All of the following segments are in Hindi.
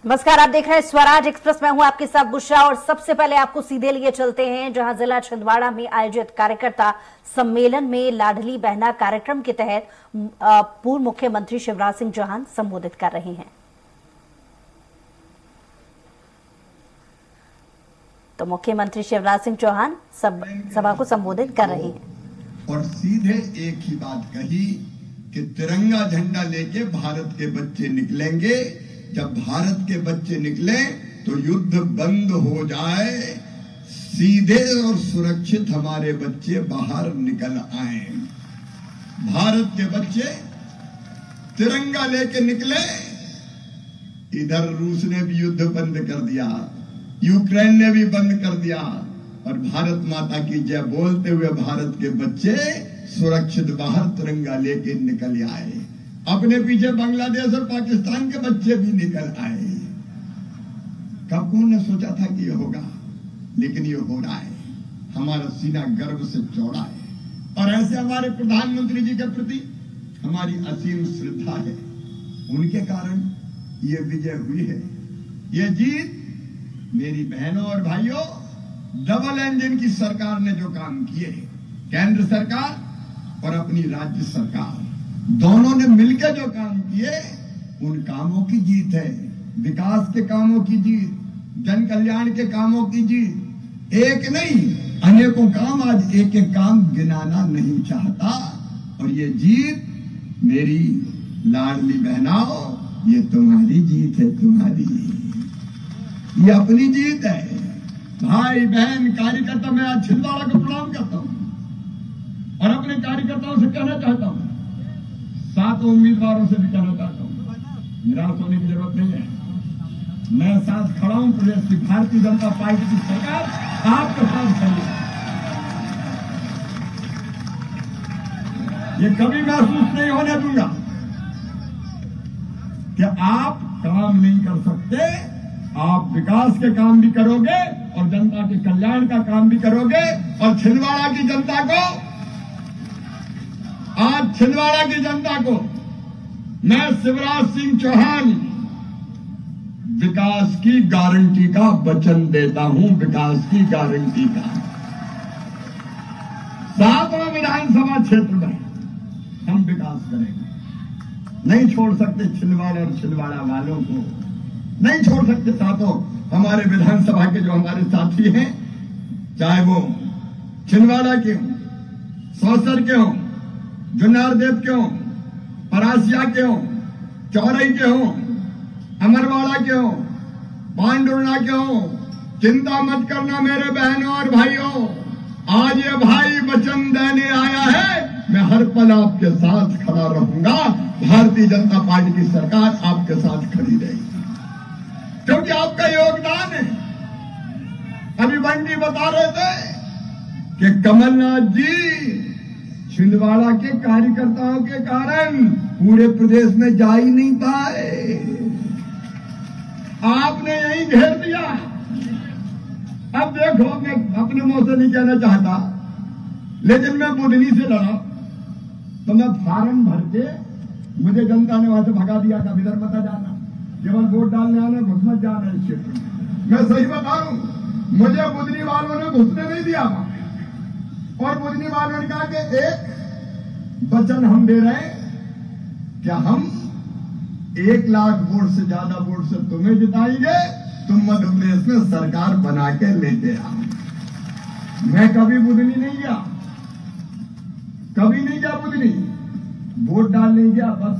नमस्कार, आप देख रहे हैं स्वराज एक्सप्रेस। मैं हूं आपके साथ बुशरा और सबसे पहले आपको सीधे लिए चलते हैं जहां जिला छिंदवाड़ा में आयोजित कार्यकर्ता सम्मेलन में लाडली बहना कार्यक्रम के तहत पूर्व मुख्यमंत्री शिवराज सिंह चौहान संबोधित कर रहे हैं। तो मुख्यमंत्री शिवराज सिंह चौहान सभा को संबोधित कर रहे हैं और सीधे एक ही बात कही कि तिरंगा झंडा लेके भारत के बच्चे निकलेंगे। जब भारत के बच्चे निकले तो युद्ध बंद हो जाए, सीधे और सुरक्षित हमारे बच्चे बाहर निकल आए। भारत के बच्चे तिरंगा लेके निकले। इधर रूस ने भी युद्ध बंद कर दिया, यूक्रेन ने भी बंद कर दिया और भारत माता की जय बोलते हुए भारत के बच्चे सुरक्षित बाहर तिरंगा लेके निकल आए। अपने पीछे बांग्लादेश और पाकिस्तान के बच्चे भी निकल आए। कब कौन ने सोचा था कि ये होगा, लेकिन ये हो रहा है। हमारा सीना गर्व से चौड़ा है और ऐसे हमारे प्रधानमंत्री जी के प्रति हमारी असीम श्रद्धा है। उनके कारण ये विजय हुई है, ये जीत। मेरी बहनों और भाइयों, डबल इंजन की सरकार ने जो काम किए, केंद्र सरकार और अपनी राज्य सरकार दोनों ने मिलकर जो काम किए, उन कामों की जीत है। विकास के कामों की जीत, जन कल्याण के कामों की जीत। एक नहीं, अनेकों काम। आज एक एक काम गिनाना नहीं चाहता। और ये जीत मेरी लाडली बहनाओं, ये तुम्हारी जीत है। तुम्हारी ये अपनी जीत है। भाई बहन कार्यकर्ता, मैं आज छिंदवाड़ा को प्रणाम करता हूं और अपने कार्यकर्ताओं से कहना चाहता हूं, 7 उम्मीदवारों से भी कहना चाहता हूं, निराश होने की जरूरत नहीं है। मैं साथ खड़ा हूं। प्रदेश की भारतीय जनता पार्टी की सरकार आपके साथ खड़ी है। ये कभी महसूस नहीं होने दूंगा कि आप काम नहीं कर सकते। आप विकास के काम भी करोगे और जनता के कल्याण का काम भी करोगे। और छिंदवाड़ा की जनता को, आज छिंदवाड़ा की जनता को मैं शिवराज सिंह चौहान विकास की गारंटी का वचन देता हूं। विकास की गारंटी का 7वां विधानसभा क्षेत्र में हम विकास करेंगे। नहीं छोड़ सकते छिंदवाड़ा और छिंदवाड़ा वालों को, नहीं छोड़ सकते। साथों, हमारे विधानसभा के जो हमारे साथी हैं, चाहे वो छिंदवाड़ा के हों, सौसर के हों, जुन्नारदेव के हों, परासिया के हों, चौरई के हों, अमरवाड़ा के हों, पांडुर्णा के हों, चिंता मत करना मेरे बहनों और भाइयों। आज ये भाई वचन देने आया है, मैं हर पल आपके साथ खड़ा रहूंगा। भारतीय जनता पार्टी की सरकार आपके साथ खड़ी रहेगी, क्योंकि आपका योगदान है। अभी बंटी बता रहे थे कि कमलनाथ जी छिंदवाड़ा के कार्यकर्ताओं के कारण पूरे प्रदेश में जा ही नहीं पाए। आपने यही घेर दिया। अब देखो, मैं अपने मुंह से नहीं कहना चाहता, लेकिन मैं बुधनी से लड़ा तो मैं फार्म भर के, मुझे जनता ने वहां से भगा दिया था। इधर मत जाना, केवल वोट डालने आना, घुस मत जाना इस क्षेत्र में। मैं सही बता रहा हूं, मुझे बुधनी वालों ने घुसने नहीं दिया और बुधनी वालों ने कहा कि एक वचन हम दे रहे हैं कि हम 1 लाख वोट से ज्यादा वोट से तुम्हें जिताएंगे, तुम मध्य प्रदेश में सरकार बना के लेते आओ। मैं कभी बुधनी नहीं गया, कभी नहीं गया बुधनी, वोट डालने गया बस।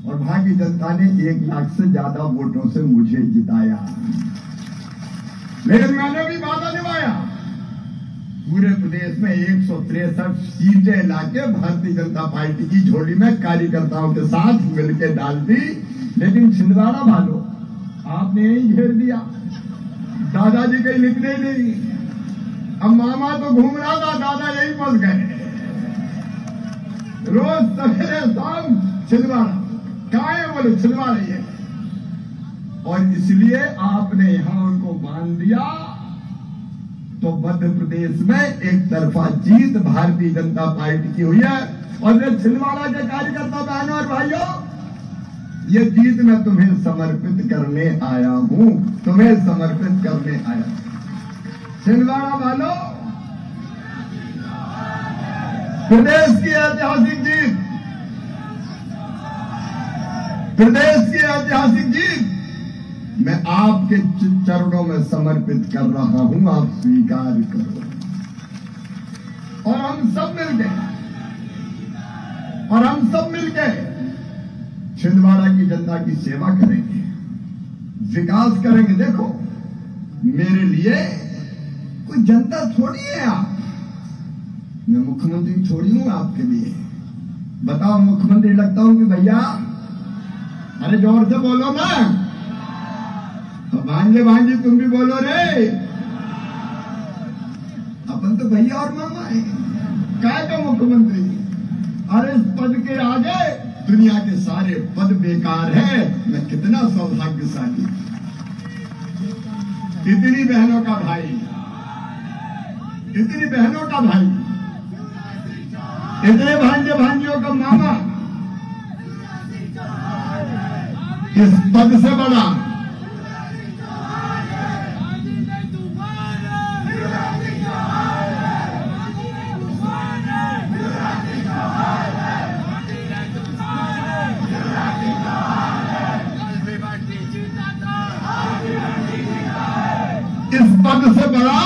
और भारतीय जनता ने 1 लाख से ज्यादा वोटों से मुझे जिताया। लेकिन मैंने भी वादा निभाया। पूरे प्रदेश में 163 सीटें लाके भारतीय जनता पार्टी की झोली में कार्यकर्ताओं के साथ मिलकर डाल दी। लेकिन छिंदवाड़ा वालों, आपने यही घेर दिया। दादाजी कहीं निकले नहीं। अब मामा तो घूम रहा था, दादा यही फंस गए। रोज सवेरे शाम छिंदवाड़ा, कहाँ है बोले छिंदवाड़ा ही है। और इसलिए आपने यहां उनको बांध दिया। तो मध्य प्रदेश में एक तरफा जीत भारतीय जनता पार्टी की हुई है। और ये छिंदवाड़ा के कार्यकर्ता बहनों और भाइयों, ये जीत मैं तुम्हें समर्पित करने आया हूं, तुम्हें समर्पित करने आया हूं। छिंदवाड़ा वालों, प्रदेश की ऐतिहासिक जीत, प्रदेश की ऐतिहासिक जीत मैं आपके चरणों में समर्पित कर रहा हूं, आप स्वीकार करो। और हम सब मिलके छिंदवाड़ा की जनता की सेवा करेंगे, विकास करेंगे। देखो, मेरे लिए कोई जनता थोड़ी है आप, मैं मुख्यमंत्री थोड़ी हूं आपके लिए। बताओ, मुख्यमंत्री लगता हूं कि भैया? अरे जोर से बोलो ना, भांजे भांजे तुम भी बोलो रे। अपन तो भैया और मामा है, काय का मुख्यमंत्री? अरे इस पद के आगे दुनिया के सारे पद बेकार है। मैं कितना सौभाग्यशाली, इतनी बहनों का भाई, इतनी बहनों का भाई, इतने भांजे भांजियों का मामा, इस पद से बड़ा इस पद से बड़ा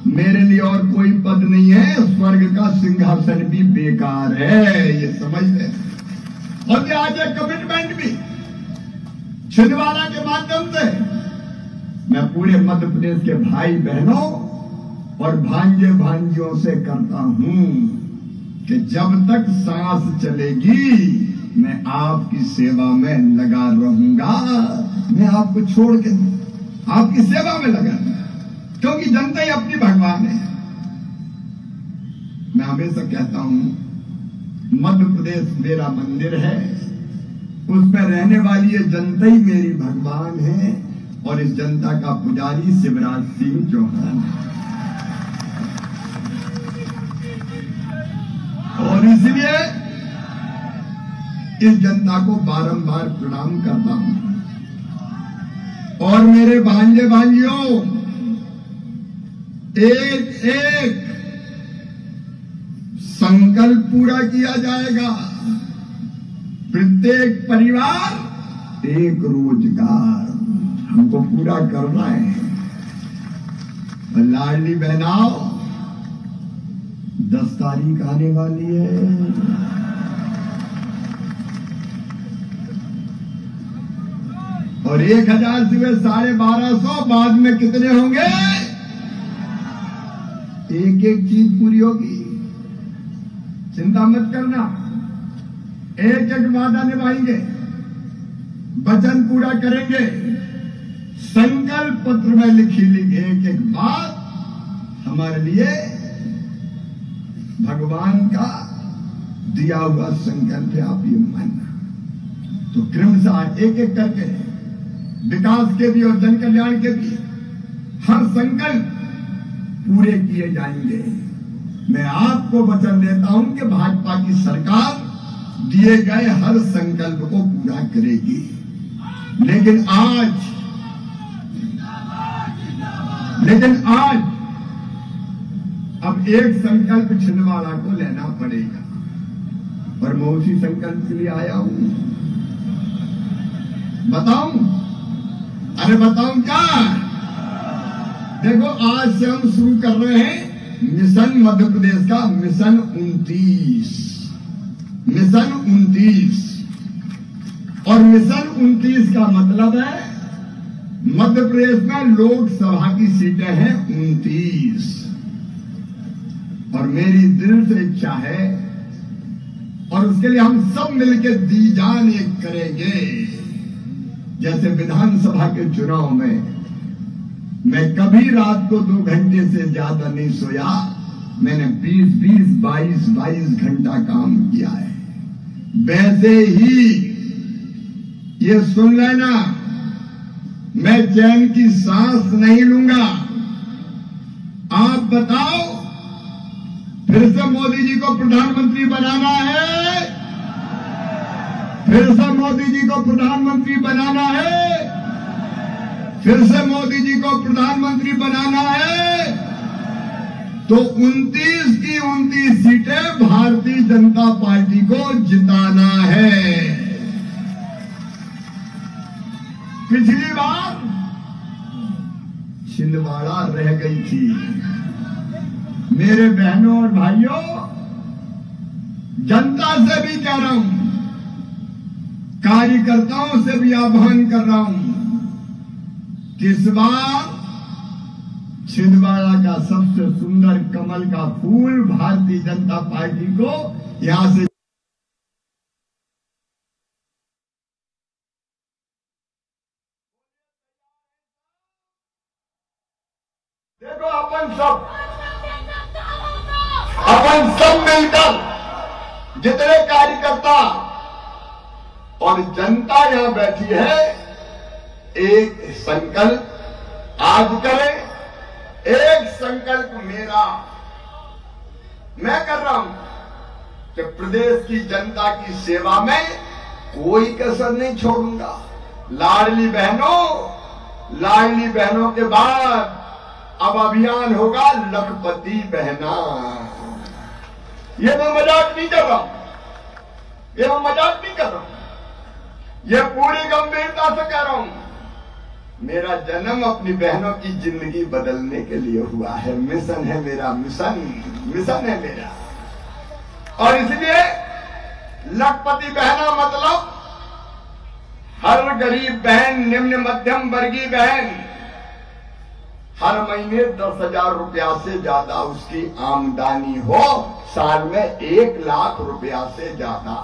मेरे लिए और कोई पद नहीं है। स्वर्ग का सिंहासन भी बेकार है, ये समझ ले। और ये आज एक कमिटमेंट भी छिंदवाड़ा के माध्यम से मैं पूरे मध्य प्रदेश के भाई बहनों और भांजे भांजियों से करता हूं कि जब तक सांस चलेगी मैं आपकी सेवा में लगा रहूंगा। मैं आपको छोड़ के आपकी सेवा में लगा, क्योंकि जनता ही अपनी भगवान है। मैं हमेशा कहता हूं, मध्य प्रदेश मेरा मंदिर है, उसमें रहने वाली ये जनता ही मेरी भगवान है, और इस जनता का पुजारी शिवराज सिंह चौहान है। और इसलिए इस जनता को बारंबार प्रणाम करता हूं। और मेरे भांजे भांजियों, एक एक संकल्प पूरा किया जाएगा। प्रत्येक परिवार एक रोजगार हमको पूरा करना है। लाडली बहनाओ 10 तारीख आने वाली है। और 1000 से 1250, बाद में कितने होंगे? एक एक चीज पूरी होगी, चिंता मत करना। एक एक वादा निभाएंगे, वचन पूरा करेंगे। संकल्प पत्र में लिखी एक एक बात हमारे लिए भगवान का दिया हुआ संकल्प है, आप ये मानना। तो क्रमशः एक एक करके विकास के भी और जन कल्याण के भी हर संकल्प पूरे किए जाएंगे। मैं आपको वचन देता हूं कि भाजपा की सरकार दिए गए हर संकल्प को पूरा करेगी। लेकिन आज अब एक संकल्प छिंदवाड़ा को लेना पड़ेगा, और मैं उसी संकल्प के लिए आया हूं। बताऊं? अरे बताऊं क्या? देखो, आज से हम शुरू कर रहे हैं मिशन मध्य प्रदेश का, मिशन 29। मिशन 29, और मिशन 29 का मतलब है मध्य प्रदेश में लोकसभा की सीटें हैं 29। और मेरी दिल से इच्छा है, और उसके लिए हम सब मिलकर दी जान एक करेंगे। जैसे विधानसभा के चुनाव में मैं कभी रात को 2 घंटे से ज्यादा नहीं सोया, मैंने 20-20, 22-22 घंटा काम किया है। वैसे ही ये सुन लेना, मैं चैन की सांस नहीं लूंगा। आप बताओ, फिर से मोदी जी को प्रधानमंत्री बनाना है? फिर से मोदी जी को प्रधानमंत्री बनाना है, फिर से मोदी जी को प्रधानमंत्री बनाना है, तो 29 की 29 सीटें भारतीय जनता पार्टी को जिताना है। पिछली बार छिंदवाड़ा रह गई थी। मेरे बहनों और भाइयों, जनता से भी कह रहा हूं, कार्यकर्ताओं से भी आह्वान कर रहा हूं कि इस बार छिंदवाड़ा का सबसे सुंदर कमल का फूल भारतीय जनता पार्टी को यहां से देखो। अपन सब मिलकर, जितने कार्यकर्ता और जनता यहां बैठी है, एक संकल्प आज करें। एक संकल्प मेरा मैं कर रहा हूं कि प्रदेश की जनता की सेवा में कोई कसर नहीं छोड़ूंगा। लाडली बहनों के बाद अब अभियान होगा लखपति बहना। ये मैं मजाक नहीं कर रहा हूं, ये मैं मजाक नहीं कर रहा हूं, ये पूरी गंभीरता से कह रहा हूं। मेरा जन्म अपनी बहनों की जिंदगी बदलने के लिए हुआ है। मिशन है मेरा, मिशन है मेरा। और इसलिए लखपति बहना मतलब हर गरीब बहन, निम्न मध्यम वर्गीय बहन हर महीने 10,000 रुपया से ज्यादा उसकी आमदनी हो, साल में 1 लाख रुपया से ज्यादा।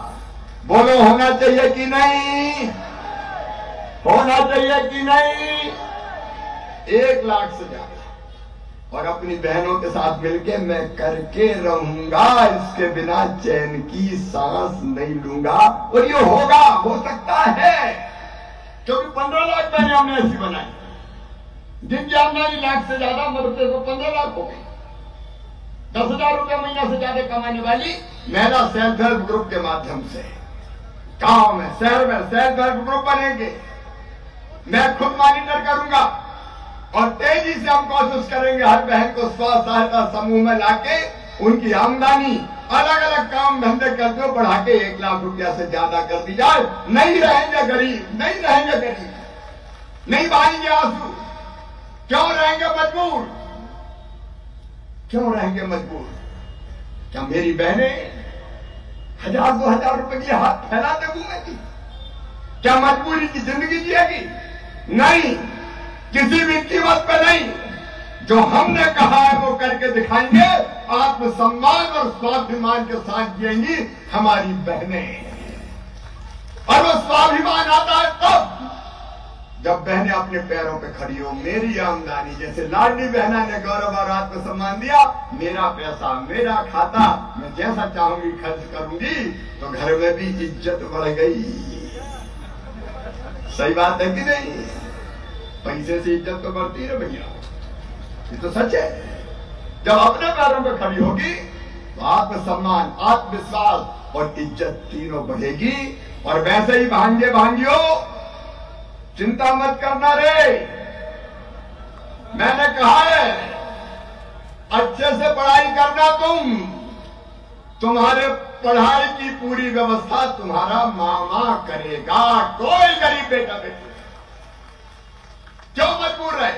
बोलो होना चाहिए कि नहीं? होना चाहिए कि नहीं? 1 लाख से ज्यादा। और अपनी बहनों के साथ मिलके मैं करके रहूंगा, इसके बिना चैन की सांस नहीं लूंगा। और ये होगा, हो सकता है, क्योंकि 15 लाख बहनें हमने ऐसी बनाई जिनकी आमदनी लाख से ज्यादा, मरते तो 15 लाख हो गई। 10,000 रुपया महीना से ज्यादा कमाने वाली महिला सेल्फ हेल्प ग्रुप के माध्यम से गांव में, शहर में सेल्फ हेल्प ग्रुप बनेंगे। मैं खुद मॉनिटर करूंगा और तेजी से हम कोशिश करेंगे हर बहन को स्व सहायता समूह में लाके उनकी आमदनी अलग अलग काम धंधे करते हुए बढ़ा के 1 लाख रुपया से ज्यादा कर दी जाए। नहीं रहेंगे गरीब, नहीं रहेंगे गरीब, नहीं बहाएंगे आंसू। क्यों रहेंगे मजबूर? क्यों रहेंगे मजबूर? क्या मेरी बहनें 1,000-2,000 रुपए के लिए हाथ फैलाते घूमेगी? क्या मजबूरी की जिंदगी जिएगी? नहीं, किसी भी कीमत पे नहीं। जो हमने कहा है वो करके दिखाएंगे। आत्मसम्मान और स्वाभिमान के साथ जिएंगी हमारी बहनें। और वो स्वाभिमान आता है तब जब बहनें अपने पैरों पे खड़ी हो। मेरी आमदनी, जैसे लाडली बहना ने गौरव और आत्मसम्मान दिया, मेरा पैसा, मेरा खाता, मैं जैसा चाहूंगी खर्च करूंगी, तो घर में भी इज्जत बढ़ गई। सही बात है कि नहीं? पैसे से इज्जत तो बढ़ती है भैया, ये तो सच है। जब अपने पैरों पे खड़ी होगी तो आत्मसम्मान, आत्मविश्वास और इज्जत तीनों बढ़ेगी। और वैसे ही भांजे भांजियो, चिंता मत करना रे। मैंने कहा है अच्छे से पढ़ाई करना। तुम्हारे पढ़ाई की पूरी व्यवस्था तुम्हारा मामा करेगा। कोई गरीब बेटा बेटी क्यों मजबूर रहे?